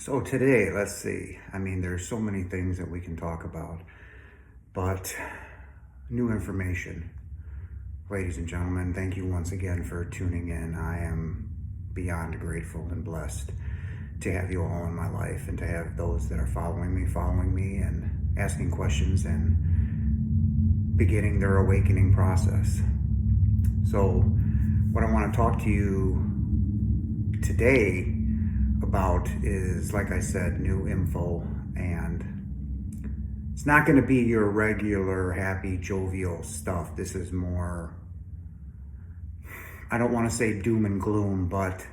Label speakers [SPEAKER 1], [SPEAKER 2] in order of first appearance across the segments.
[SPEAKER 1] So today, let's see. I mean, there's so many things that we can talk about, but new information. Ladies and gentlemen, thank you once again for tuning in. I am beyond grateful and blessed to have you all in my life and to have those that are following me and asking questions and beginning their awakening process. So what I want to talk to you today about is, like I said, new info, and it's not going to be your regular happy jovial stuff. This is more, I don't want to say doom and gloom, but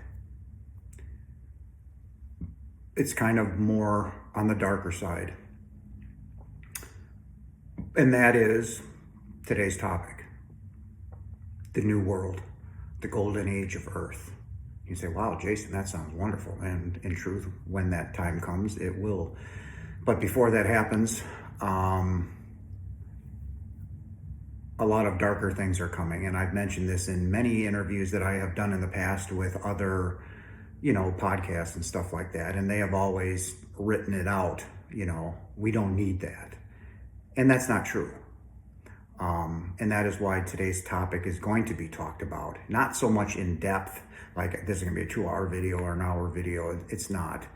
[SPEAKER 1] it's kind of more on the darker side, and that is today's topic: the new world, the golden age of Earth. You say, wow, Jason, that sounds wonderful. And in truth, when that time comes, it will. But before that happens, a lot of darker things are coming. And I've mentioned this in many interviews that I have done in the past with other, podcasts and stuff like that. And they have always written it out, we don't need that. And that's not true. And that is why today's topic is going to be talked about. Not so much in depth, like this is going to be a 2-hour video or an hour video. It's not.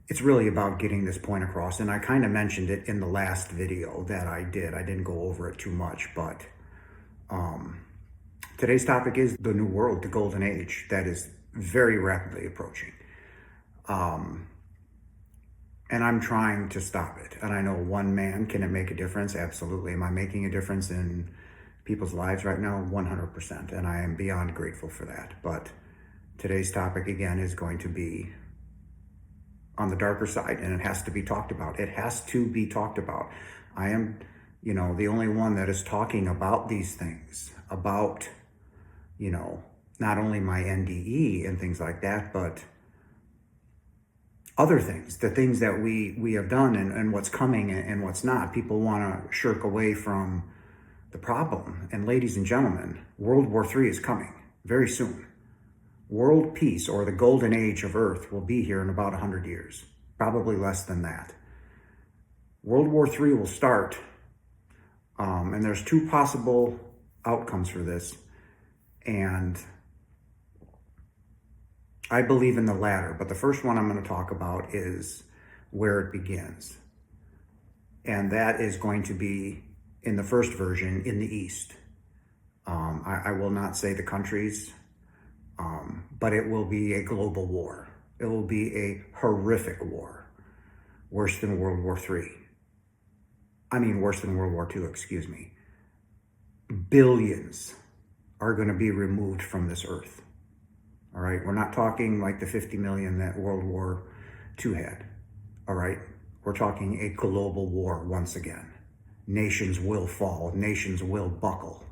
[SPEAKER 1] It's really about getting this point across. And I kind of mentioned it in the last video that I did. I didn't go over it too much, but today's topic is the new world, the golden age that is very rapidly approaching. And I'm trying to stop it. And I know one man, can it make a difference? Absolutely. Am I making a difference in people's lives right now? 100%. And I am beyond grateful for that. But today's topic, again, is going to be on the darker side, and it has to be talked about. It has to be talked about. I am, the only one that is talking about these things, about, not only my NDE and things like that, but other things, the things that we have done and what's coming and what's not. People want to shirk away from the problem. And ladies and gentlemen, World War III is coming very soon. World peace, or the golden age of Earth, will be here in about 100 years, probably less than that. World War III will start, and there's 2 possible outcomes for this, and I believe in the latter, but the first one I'm going to talk about is where it begins. And that is going to be, in the first version, in the East. I will not say the countries, but it will be a global war. It will be a horrific war, worse than World War III. Worse than World War II, excuse me. Billions are going to be removed from this earth. All right, we're not talking like the 50 million that World War II had. All right, we're talking a global war once again. Nations will fall, nations will buckle.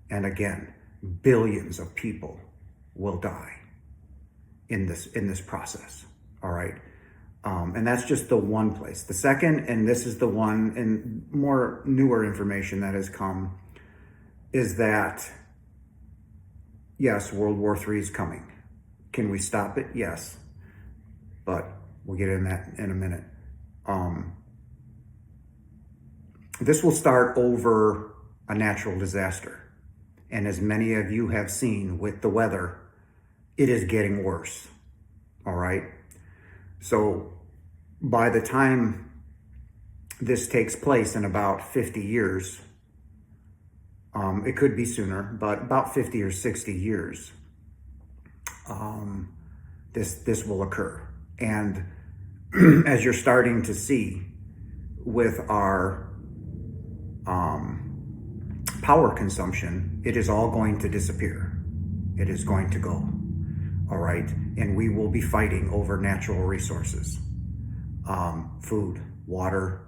[SPEAKER 1] And again, billions of people will die in this process. All right, and that's just the one place. The second, and this is the one, and more newer information that has come, is that yes, World War III is coming. Can we stop it? Yes. But we'll get in that in a minute. This will start over a natural disaster. And as many of you have seen with the weather, it is getting worse. All right? So by the time this takes place in about 50 years, it could be sooner, but about 50 or 60 years, this will occur. And as you're starting to see with our power consumption, it is all going to disappear. It is going to go. All right. And we will be fighting over natural resources, food, water,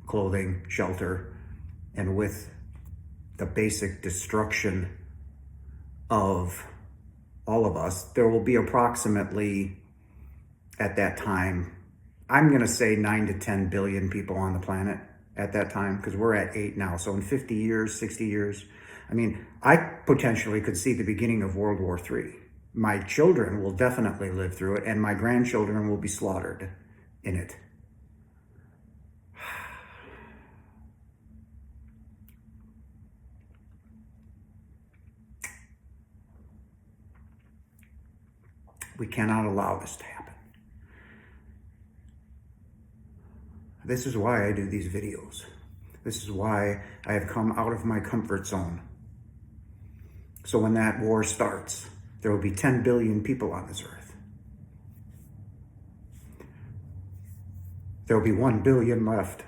[SPEAKER 1] clothing, shelter, and with the basic destruction of all of us, there will be approximately, at that time, I'm going to say 9 to 10 billion people on the planet at that time, because we're at 8 now. So in 50 years, 60 years, I potentially could see the beginning of World War III. My children will definitely live through it, and my grandchildren will be slaughtered in it. We cannot allow this to happen. This is why I do these videos. This is why I have come out of my comfort zone. So when that war starts, there will be 10 billion people on this earth. There will be 1 billion left.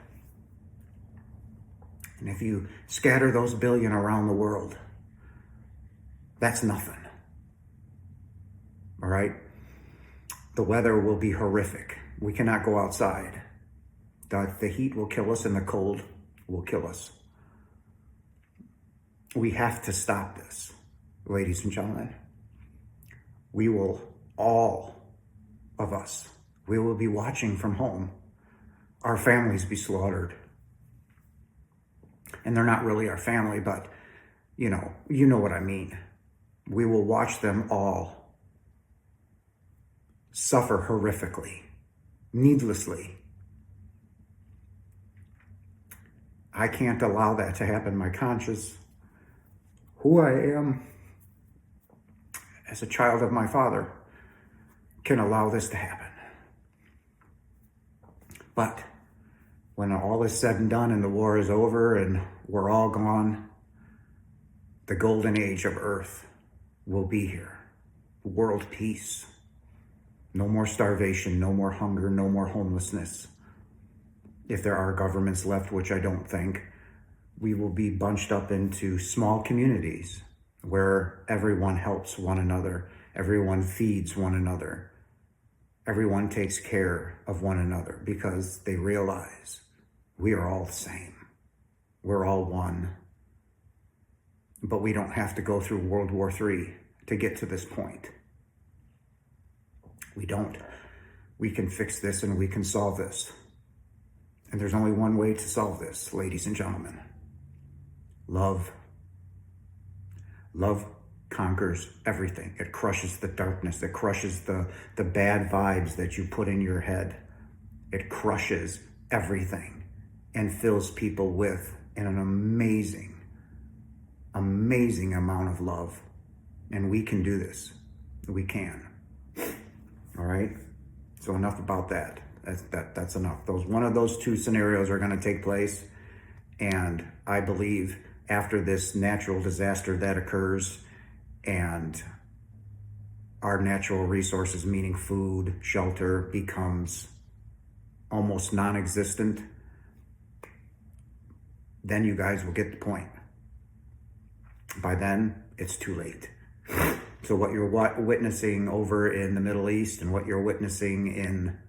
[SPEAKER 1] And if you scatter those billion around the world, that's nothing. All right? The weather will be horrific. We cannot go outside. The heat will kill us and the cold will kill us. We have to stop this, ladies and gentlemen. We will, all of us, we will be watching from home our families be slaughtered. And they're not really our family, but you know what I mean. We will watch them all suffer horrifically, needlessly. I can't allow that to happen. My conscience, who I am as a child of my Father, can allow this to happen. But when all is said and done and the war is over and we're all gone, the golden age of Earth will be here. World peace. No more starvation, no more hunger, no more homelessness. If there are governments left, which I don't think, we will be bunched up into small communities where everyone helps one another, everyone feeds one another, everyone takes care of one another because they realize we are all the same. We're all one. But we don't have to go through World War III to get to this point. We don't. We can fix this and we can solve this. And there's only one way to solve this, ladies and gentlemen. Love. Love conquers everything. It crushes the darkness. It crushes the bad vibes that you put in your head. It crushes everything and fills people with an amazing, amazing amount of love. And we can do this. We can. All right? So enough about that. That's enough. One of those two scenarios are going to take place. And I believe after this natural disaster that occurs and our natural resources, meaning food, shelter, becomes almost non-existent, then you guys will get the point. By then, it's too late. So what you're witnessing over in the Middle East and what you're witnessing in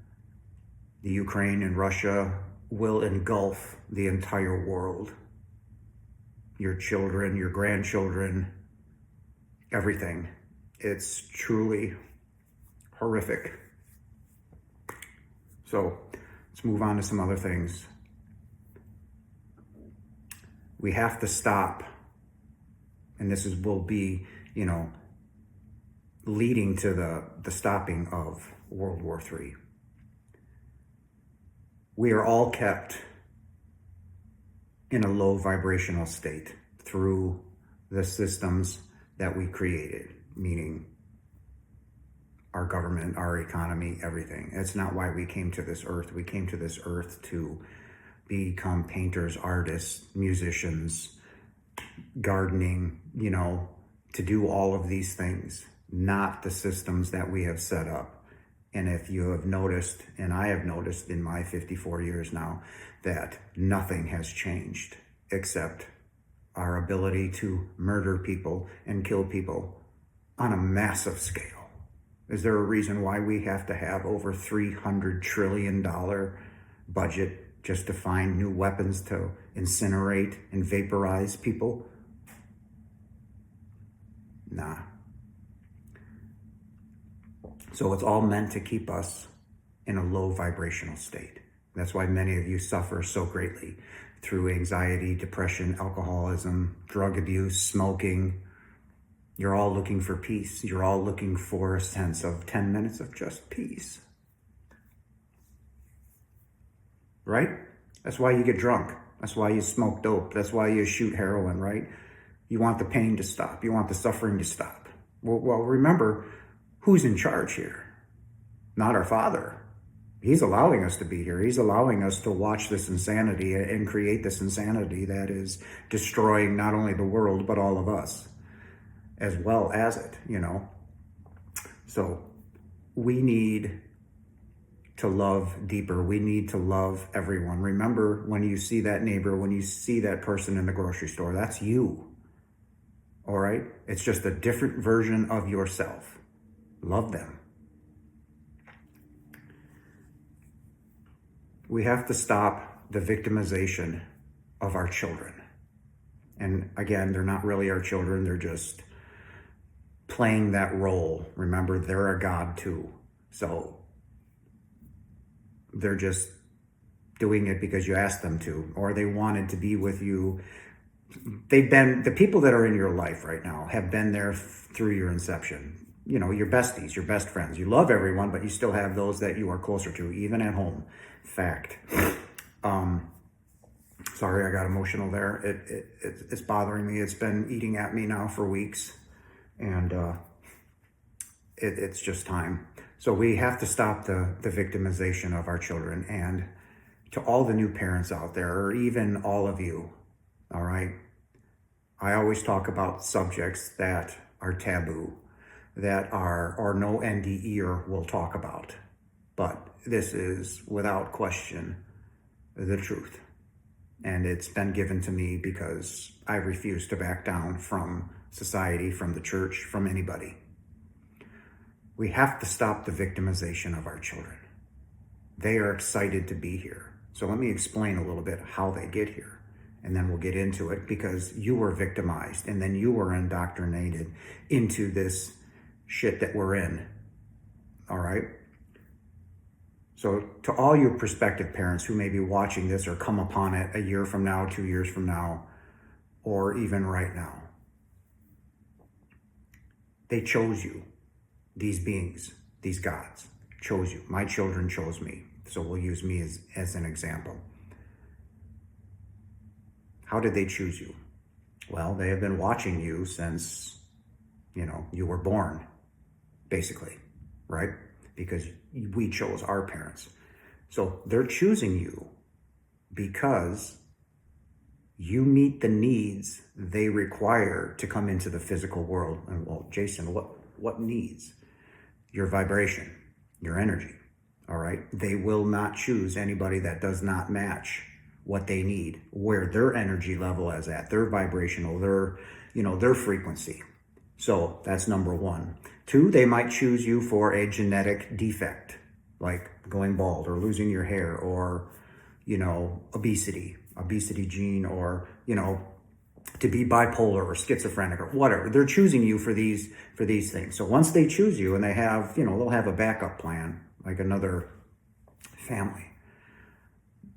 [SPEAKER 1] the Ukraine and Russia will engulf the entire world. Your children, your grandchildren, everything. It's truly horrific. So let's move on to some other things. We have to stop, and this will be, leading to the stopping of World War III. We are all kept in a low vibrational state through the systems that we created, meaning our government, our economy, everything. That's not why we came to this earth. We came to this earth to become painters, artists, musicians, gardening, to do all of these things, not the systems that we have set up. And if you have noticed, and I have noticed in my 54 years now, that nothing has changed except our ability to murder people and kill people on a massive scale. Is there a reason why we have to have over $300 trillion budget just to find new weapons to incinerate and vaporize people? Nah. So it's all meant to keep us in a low vibrational state. That's why many of you suffer so greatly through anxiety, depression, alcoholism, drug abuse, smoking, You're all looking for peace. You're all looking for a sense of 10 minutes of just peace. Right? That's why you get drunk. That's why you smoke dope. That's why you shoot heroin, right? You want the pain to stop. You want the suffering to stop. Well, remember, who's in charge here? Not our Father. He's allowing us to be here. He's allowing us to watch this insanity and create this insanity that is destroying not only the world, but all of us as well as it, So we need to love deeper. We need to love everyone. Remember, when you see that neighbor, when you see that person in the grocery store, that's you. All right? It's just a different version of yourself. Love them. We have to stop the victimization of our children. And again, they're not really our children. They're just playing that role. Remember, they're a God too. So they're just doing it because you asked them to, or they wanted to be with you. The people that are in your life right now have been there through your inception. Your besties, your best friends. You love everyone, but you still have those that you are closer to, even at home. Fact. Sorry, I got emotional there. It's bothering me. It's been eating at me now for weeks, and it's just time. So we have to stop the victimization of our children. And to all the new parents out there, or even all of you, all right, I always talk about subjects that are taboo, that are or no NDE will talk about. But this is, without question, the truth. And it's been given to me because I refuse to back down from society, from the church, from anybody. We have to stop the victimization of our children. They are excited to be here. So let me explain a little bit how they get here. And then we'll get into it, because you were victimized and then you were indoctrinated into this shit that we're in. All right? So to all you prospective parents who may be watching this or come upon it a year from now, 2 years from now, or even right now, they chose you. These beings, these gods, chose you. My children chose me. So we'll use me as an example. How did they choose you? Well, they have been watching you since, you were born, basically, right? Because we chose our parents. So they're choosing you because you meet the needs they require to come into the physical world. And well, Jason, what needs? Your vibration, your energy, all right? They will not choose anybody that does not match what they need, where their energy level is at, their vibrational, their frequency. So that's number one. Two, they might choose you for a genetic defect, like going bald or losing your hair, or, obesity gene, or, to be bipolar or schizophrenic or whatever. They're choosing you for these things. So once they choose you, and they have, they'll have a backup plan, like another family.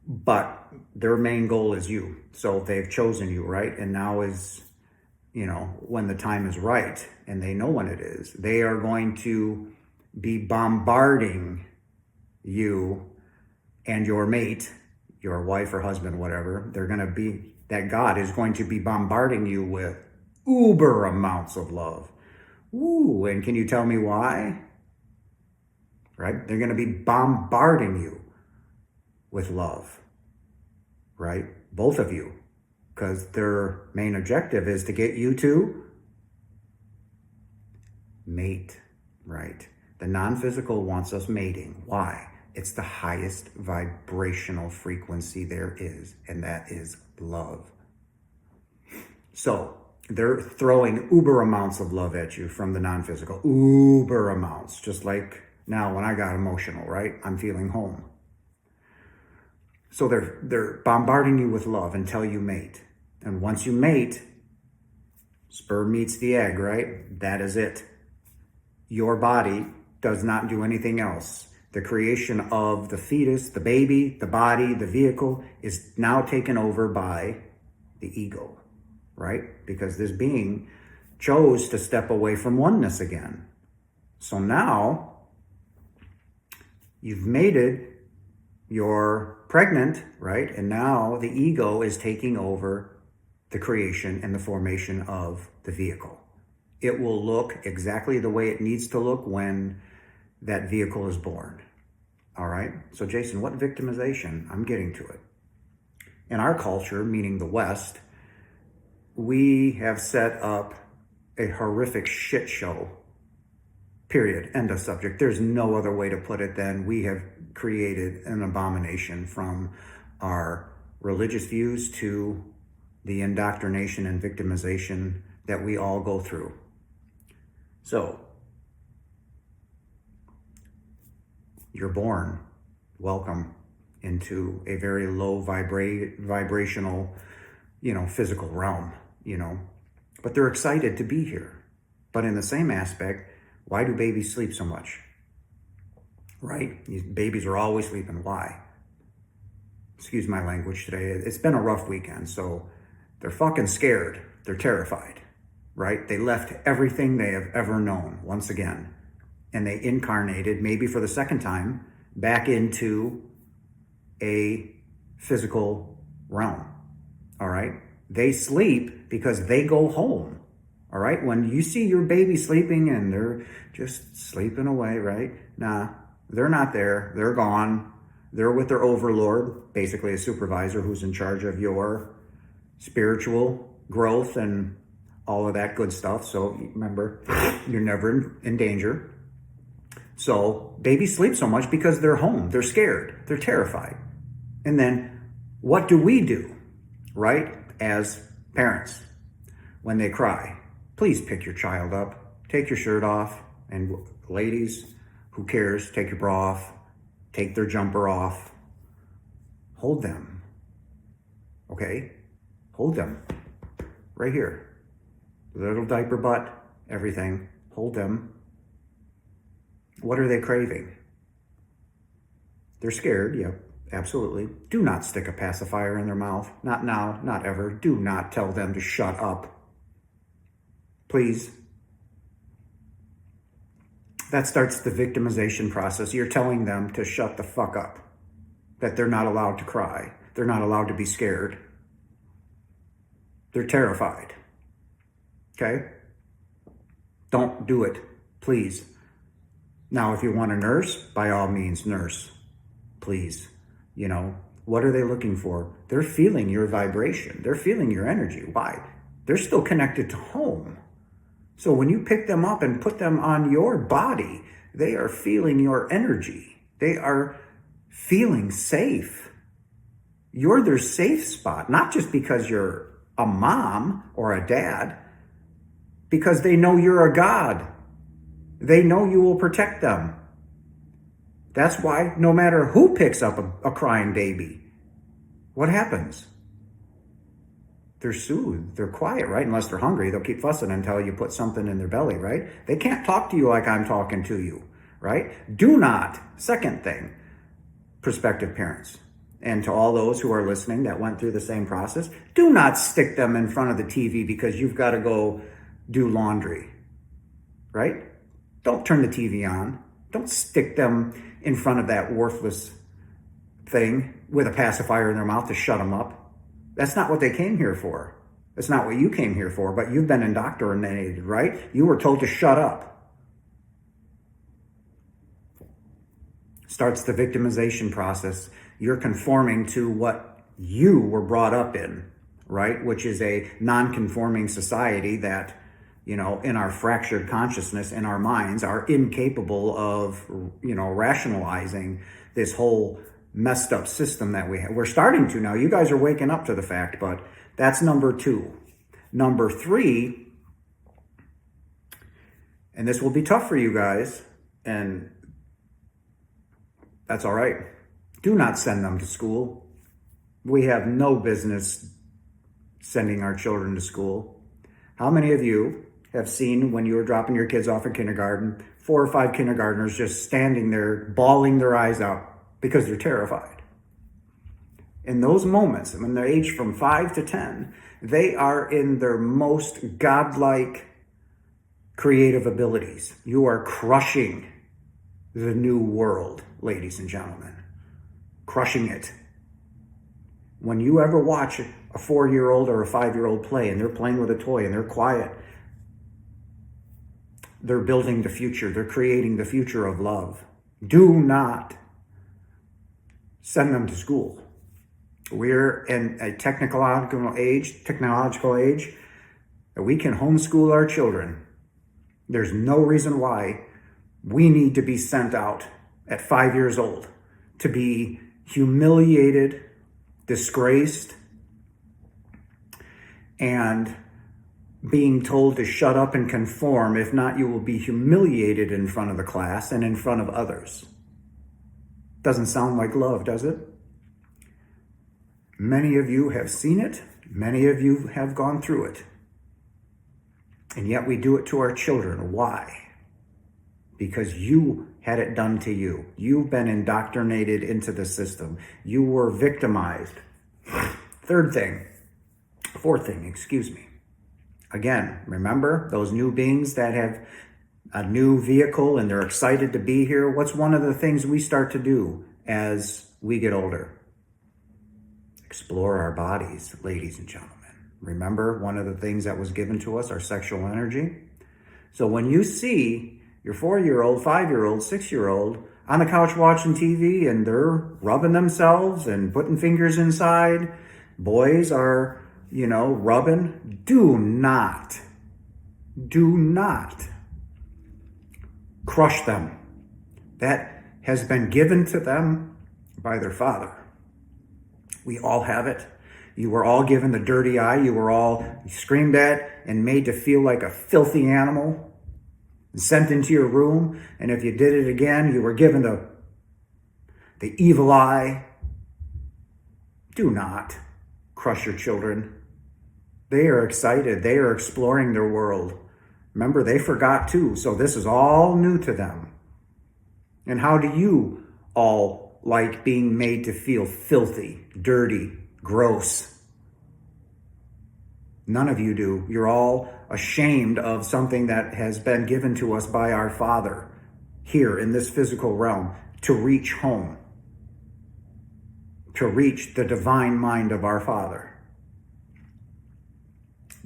[SPEAKER 1] But their main goal is you. So they've chosen you, right? And now is, when the time is right, and they know when it is, they are going to be bombarding you and your mate, your wife or husband, whatever. That God is going to be bombarding you with uber amounts of love. Ooh, and can you tell me why? Right? They're going to be bombarding you with love, right? Both of you, because their main objective is to get you to mate, right? The non-physical wants us mating. Why? It's the highest vibrational frequency there is, and that is love. So they're throwing uber amounts of love at you from the non-physical, uber amounts, just like now when I got emotional, right? I'm feeling home. So they're bombarding you with love until you mate. And once you mate, sperm meets the egg, right? That is it. Your body does not do anything else. The creation of the fetus, the baby, the body, the vehicle is now taken over by the ego, right? Because this being chose to step away from oneness again. So now you've mated, you're pregnant, right? And now the ego is taking over the creation and the formation of the vehicle. It will look exactly the way it needs to look when that vehicle is born. All right? So Jason, what victimization? I'm getting to it. In our culture, meaning the West, we have set up a horrific shit show. Period. End of subject. There's no other way to put it than we have created an abomination, from our religious views to the indoctrination and victimization that we all go through. So, you're born, welcome, into a very low vibrational, physical realm, But they're excited to be here. But in the same aspect, why do babies sleep so much? Right? These babies are always sleeping. Why? Excuse my language today. It's been a rough weekend, so they're fucking scared. They're terrified, right? They left everything they have ever known once again, and they incarnated, maybe for the second time, back into a physical realm, all right? They sleep because they go home, all right? When you see your baby sleeping and they're just sleeping away, right? Nah, they're not there. They're gone. They're with their overlord, basically a supervisor who's in charge of your spiritual growth and all of that good stuff. So remember, you're never in danger. So babies sleep so much because they're home. They're scared. They're terrified. And then what do we do, right? As parents, when they cry, please pick your child up, take your shirt off, and ladies, who cares? Take your bra off, take their jumper off, hold them, okay? Hold them, right here. Little diaper butt, everything, hold them. What are they craving? They're scared, yep, absolutely. Do not stick a pacifier in their mouth, not now, not ever. Do not tell them to shut up, please. That starts the victimization process. You're telling them to shut the fuck up, that they're not allowed to cry. They're not allowed to be scared. They're terrified, okay? Don't do it, please. Now, if you want to nurse, by all means, nurse, please. What are they looking for? They're feeling your vibration. They're feeling your energy. Why? They're still connected to home. So when you pick them up and put them on your body, they are feeling your energy. They are feeling safe. You're their safe spot, not just because you're a mom or a dad, because they know you're a God. They know you will protect them. That's why no matter who picks up a crying baby, what happens? They're soothed. They're quiet, right? Unless they're hungry, they'll keep fussing until you put something in their belly, right? They can't talk to you like I'm talking to you, right? Do not, second thing, prospective parents, and to all those who are listening that went through the same process, do not stick them in front of the TV because you've got to go do laundry, right? Don't turn the TV on. Don't stick them in front of that worthless thing with a pacifier in their mouth to shut them up. That's not what they came here for. That's not what you came here for, but you've been indoctrinated, right? You were told to shut up. Starts the victimization process. You're conforming to what you were brought up in, right? Which is a non-conforming society that, in our fractured consciousness, in our minds, are incapable of, rationalizing this whole messed up system that we have. We're starting to now. You guys are waking up to the fact, but that's number 2. Number 3, and this will be tough for you guys, and that's all right. Do not send them to school. We have no business sending our children to school. How many of you have seen, when you were dropping your kids off in kindergarten, 4 or 5 kindergartners just standing there bawling their eyes out because they're terrified? In those moments, when they're aged from 5 to 10, they are in their most godlike creative abilities. You are crushing the new world, ladies and gentlemen. Crushing it. When you ever watch a 4-year-old or a 5-year-old play and they're playing with a toy and they're quiet, they're building the future. They're creating the future of love. Do not send them to school. We're in a technological age that we can homeschool our children. There's no reason why we need to be sent out at 5 years old to be humiliated, disgraced, and being told to shut up and conform. If not, you will be humiliated in front of the class and in front of others. Doesn't sound like love, does it? Many of you have seen it. Many of you have gone through it. And yet we do it to our children. Why? Because you had it done to you. You've been indoctrinated into the system. You were victimized. Fourth thing, Again, remember those new beings that have a new vehicle and they're excited to be here? What's one of the things we start to do as we get older? Explore our bodies, ladies and gentlemen. Remember one of the things that was given to us, our sexual energy? So when you see your 4-year-old, 5-year-old, 6-year-old on the couch watching TV and they're rubbing themselves and putting fingers inside, boys are, rubbing, do not crush them. That has been given to them by their father. We all have it. You were all given the dirty eye. You were all screamed at and made to feel like a filthy animal and sent into your room. And if you did it again, you were given the evil eye. Do not crush your children. They are excited. They are exploring their world. Remember, they forgot too. So this is all new to them. And how do you all like being made to feel filthy, dirty, gross? None of you do. You're all ashamed of something that has been given to us by our Father here in this physical realm to reach home, to reach the divine mind of our Father.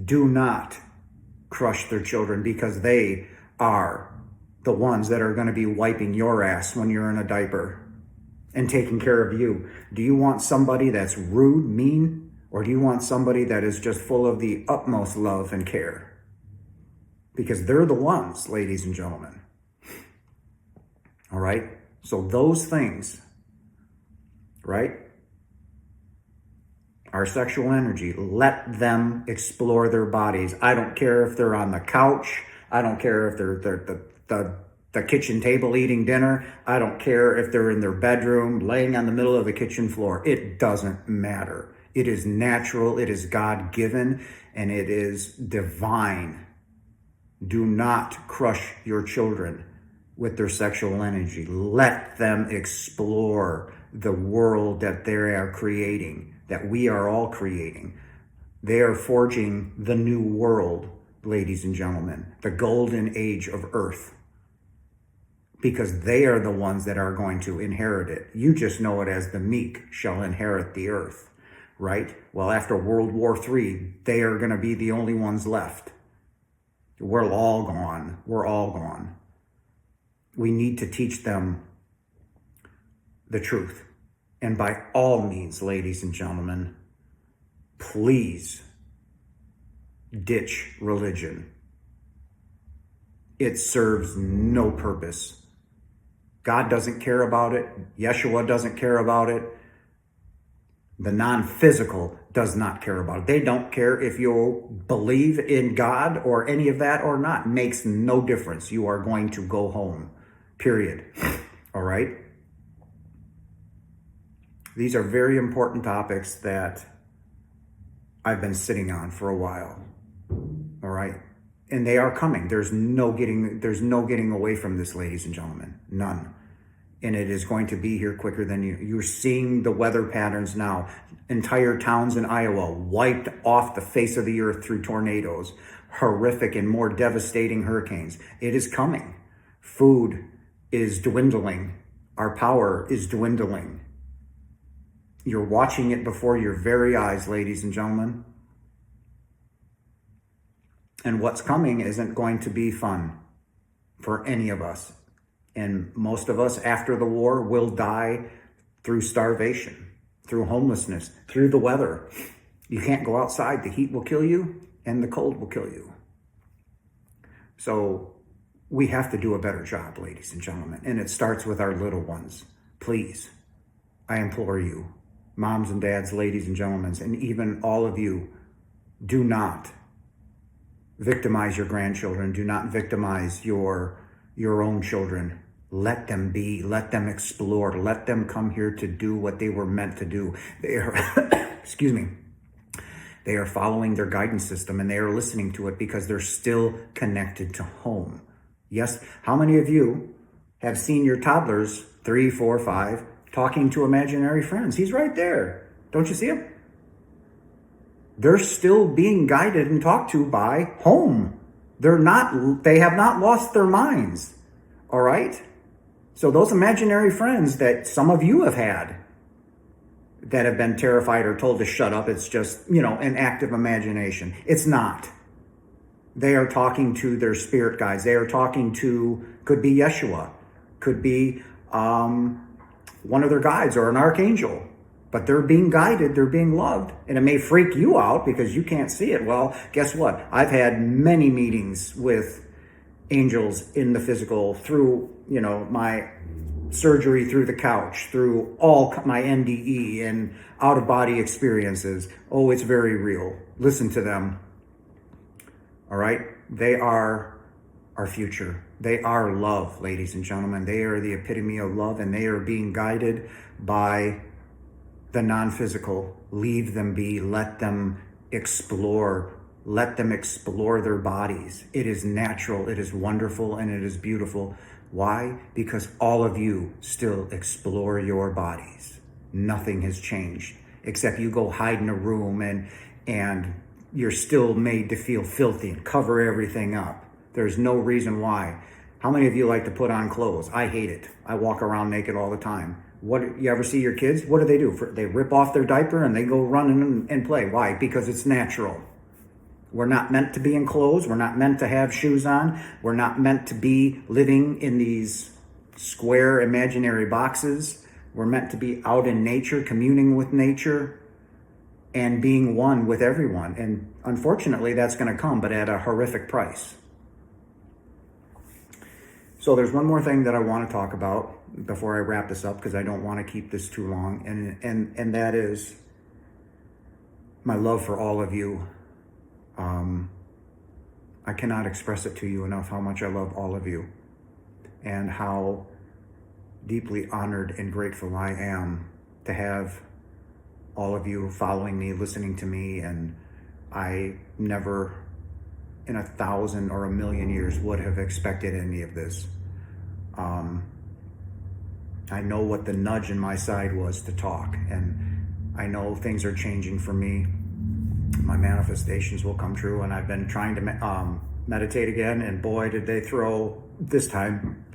[SPEAKER 1] Do not crush their children, because they are the ones that are going to be wiping your ass when you're in a diaper and taking care of you. Do you want somebody that's rude, mean, or do you want somebody that is just full of the utmost love and care? Because they're the ones, ladies and gentlemen. All right? So those things, right? Our sexual energy, let them explore their bodies. I don't care if they're on the couch. I don't care if they're the kitchen table eating dinner. I don't care if they're in their bedroom, laying on the middle of the kitchen floor. It doesn't matter. It is natural, it is God-given, and it is divine. Do not crush your children with their sexual energy. Let them explore the world that they are creating, that we are all creating. They are forging the new world, ladies and gentlemen, the golden age of Earth, because they are the ones that are going to inherit it. You just know it as the meek shall inherit the earth, right? Well, after World War III, they are going to be the only ones left. We're all gone. We're all gone. We need to teach them the truth. And by all means, ladies and gentlemen, please ditch religion. It serves no purpose. God doesn't care about it. Yeshua doesn't care about it. The non-physical does not care about it. They don't care if you believe in God or any of that or not. It makes no difference. You are going to go home. Period. All right? These are very important topics that I've been sitting on for a while. All right? And they are coming. There's no getting away from this, ladies and gentlemen. None. And it is going to be here quicker than you're seeing the weather patterns now. Entire towns in Iowa wiped off the face of the earth through tornadoes. horrific and more devastating hurricanes. It is coming. Food is dwindling. Our power is dwindling. You're watching it before your very eyes, ladies and gentlemen. And what's coming isn't going to be fun for any of us. And most of us after the war will die through starvation, through homelessness, through the weather. You can't go outside. The heat will kill you and the cold will kill you. So we have to do a better job, ladies and gentlemen. And it starts with our little ones. Please, I implore you, moms and dads, ladies and gentlemen, and even all of you, do not victimize your grandchildren. Do not victimize your own children. Let them be, let them explore, let them come here to do what they were meant to do. They are, excuse me, they are following their guidance system and they are listening to it because they're still connected to home. Yes, how many of you have seen your toddlers, 3, 4, 5, talking to imaginary friends? He's right there. Don't you see him? They're still being guided and talked to by home. They have not lost their minds. All right? So those imaginary friends that some of you have had that have been terrified or told to shut up, it's just, an act of imagination. It's not. They are talking to their spirit guides. They are talking to, could be Yeshua, could be one of their guides or an archangel. But they're being guided, they're being loved. And it may freak you out because you can't see it. Well, guess what? I've had many meetings with angels in the physical through, my surgery, through the couch, through all my NDE and out-of-body experiences. Oh, it's very real. Listen to them. All right? They are our future. They are love, ladies and gentlemen. They are the epitome of love, and they are being guided by the non-physical. Leave them be. Let them explore. Let them explore their bodies. It is natural, it is wonderful, and it is beautiful. Why? Because all of you still explore your bodies. Nothing has changed, except you go hide in a room and you're still made to feel filthy and cover everything up. There's no reason why. How many of you like to put on clothes? I hate it. I walk around naked all the time. You ever see your kids? What do? They rip off their diaper and they go run and play. Why? Because it's natural. We're not meant to be in clothes. We're not meant to have shoes on. We're not meant to be living in these square imaginary boxes. We're meant to be out in nature, communing with nature, and being one with everyone. And unfortunately, that's going to come, but at a horrific price. So there's one more thing that I want to talk about before I wrap this up, because I don't want to keep this too long. And that is my love for all of you. I cannot express it to you enough how much I love all of you and how deeply honored and grateful I am to have all of you following me, listening to me. And I never in 1,000 or 1,000,000 years would have expected any of this. I know what the nudge in my side was to talk, and I know things are changing for me. My manifestations will come true, and I've been trying to meditate again, and boy, did they throw this time,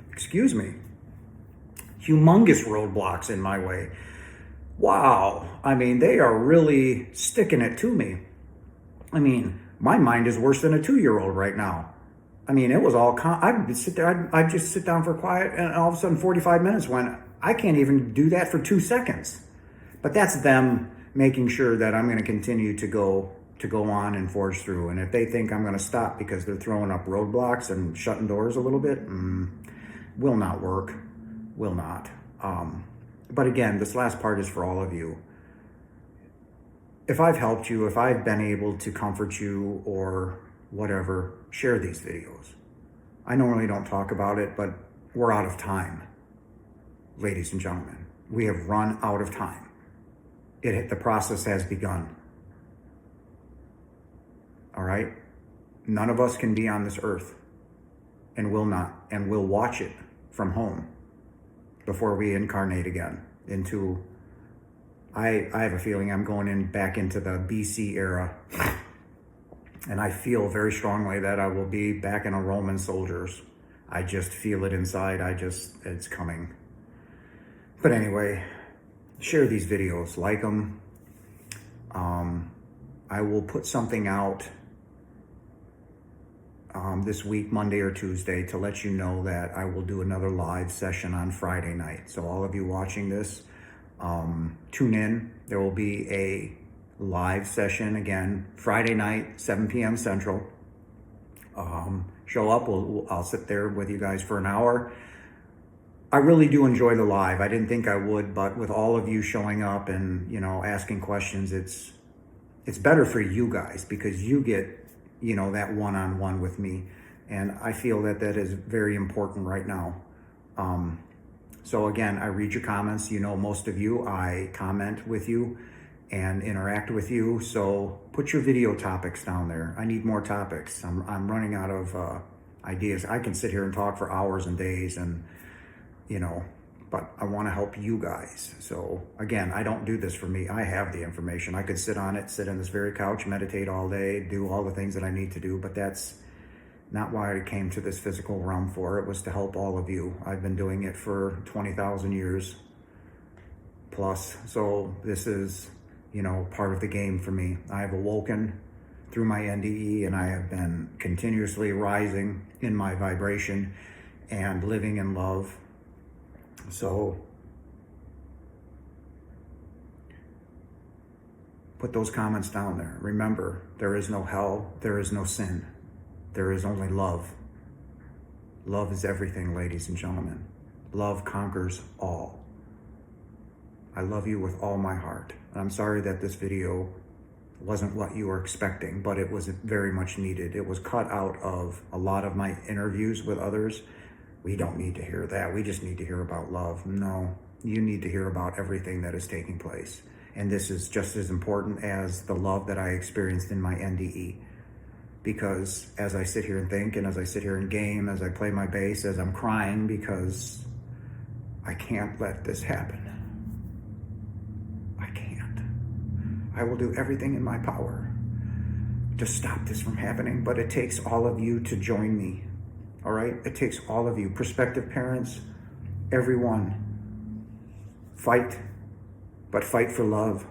[SPEAKER 1] humongous roadblocks in my way. Wow. I mean, they are really sticking it to me. I mean, my mind is worse than a 2-year-old right now. I mean, it was all, I'd just sit down for quiet, and all of a sudden 45 minutes went. I can't even do that for 2 seconds. But that's them making sure that I'm going to continue to go on and forge through. And if they think I'm going to stop because they're throwing up roadblocks and shutting doors a little bit, will not work. Will not. But again, this last part is for all of you. If I've helped you, if I've been able to comfort you or whatever, share these videos. I normally don't talk about it, but we're out of time. Ladies and gentlemen, we have run out of time. The process has begun. All right? None of us can be on this earth and will not, and we'll watch it from home before we incarnate again into, I have a feeling I'm going back into the BC era. And I feel very strongly that I will be back in a Roman soldiers. I just feel it inside. It's coming. But anyway, share these videos, like them. I will put something out this week, Monday or Tuesday, to let you know that I will do another live session on Friday night. So all of you watching this, tune in. There will be a live session again, Friday night, 7 p.m. Central. Show up, I'll sit there with you guys for an hour. I really do enjoy the live. I didn't think I would, but with all of you showing up and, asking questions, it's better for you guys because you get, that one-on-one with me. And I feel that is very important right now. So again, I read your comments. Most of you, I comment with you and interact with you. So put your video topics down there. I need more topics. I'm running out of ideas. I can sit here and talk for hours and days and, but I want to help you guys. So again, I don't do this for me. I have the information. I could sit on this very couch, meditate all day, do all the things that I need to do, but that's not why I came to this physical realm for. It was to help all of you. I've been doing it for 20,000 years plus. So this is, part of the game for me. I have awoken through my NDE and I have been continuously rising in my vibration and living in love. So put those comments down there. Remember, there is no hell, there is no sin. There is only love. Love is everything, ladies and gentlemen. Love conquers all. I love you with all my heart. And I'm sorry that this video wasn't what you were expecting, but it was very much needed. It was cut out of a lot of my interviews with others. We don't need to hear that. We just need to hear about love. No, you need to hear about everything that is taking place. And this is just as important as the love that I experienced in my NDE. Because as I sit here and think, and as I sit here and game, as I play my bass, as I'm crying because I can't let this happen. I can't. I will do everything in my power to stop this from happening, but it takes all of you to join me. All right? It takes all of you, prospective parents, everyone. Fight, but fight for love.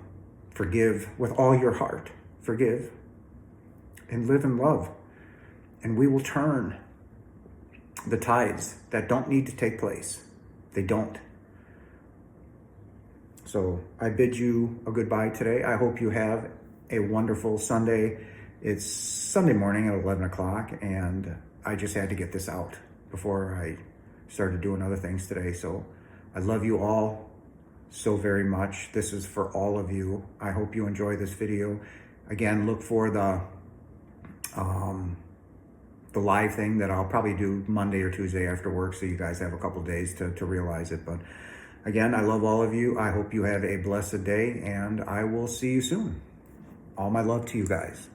[SPEAKER 1] Forgive with all your heart. Forgive and live in love. And we will turn the tides that don't need to take place. They don't. So I bid you a goodbye today. I hope you have a wonderful Sunday. It's Sunday morning at 11 o'clock, and I just had to get this out before I started doing other things today. So I love you all so very much. This is for all of you. I hope you enjoy this video. Again, look for the live thing that I'll probably do Monday or Tuesday after work, so you guys have a couple days to realize it. But again, I love all of you. I hope you have a blessed day, and I will see you soon. All my love to you guys.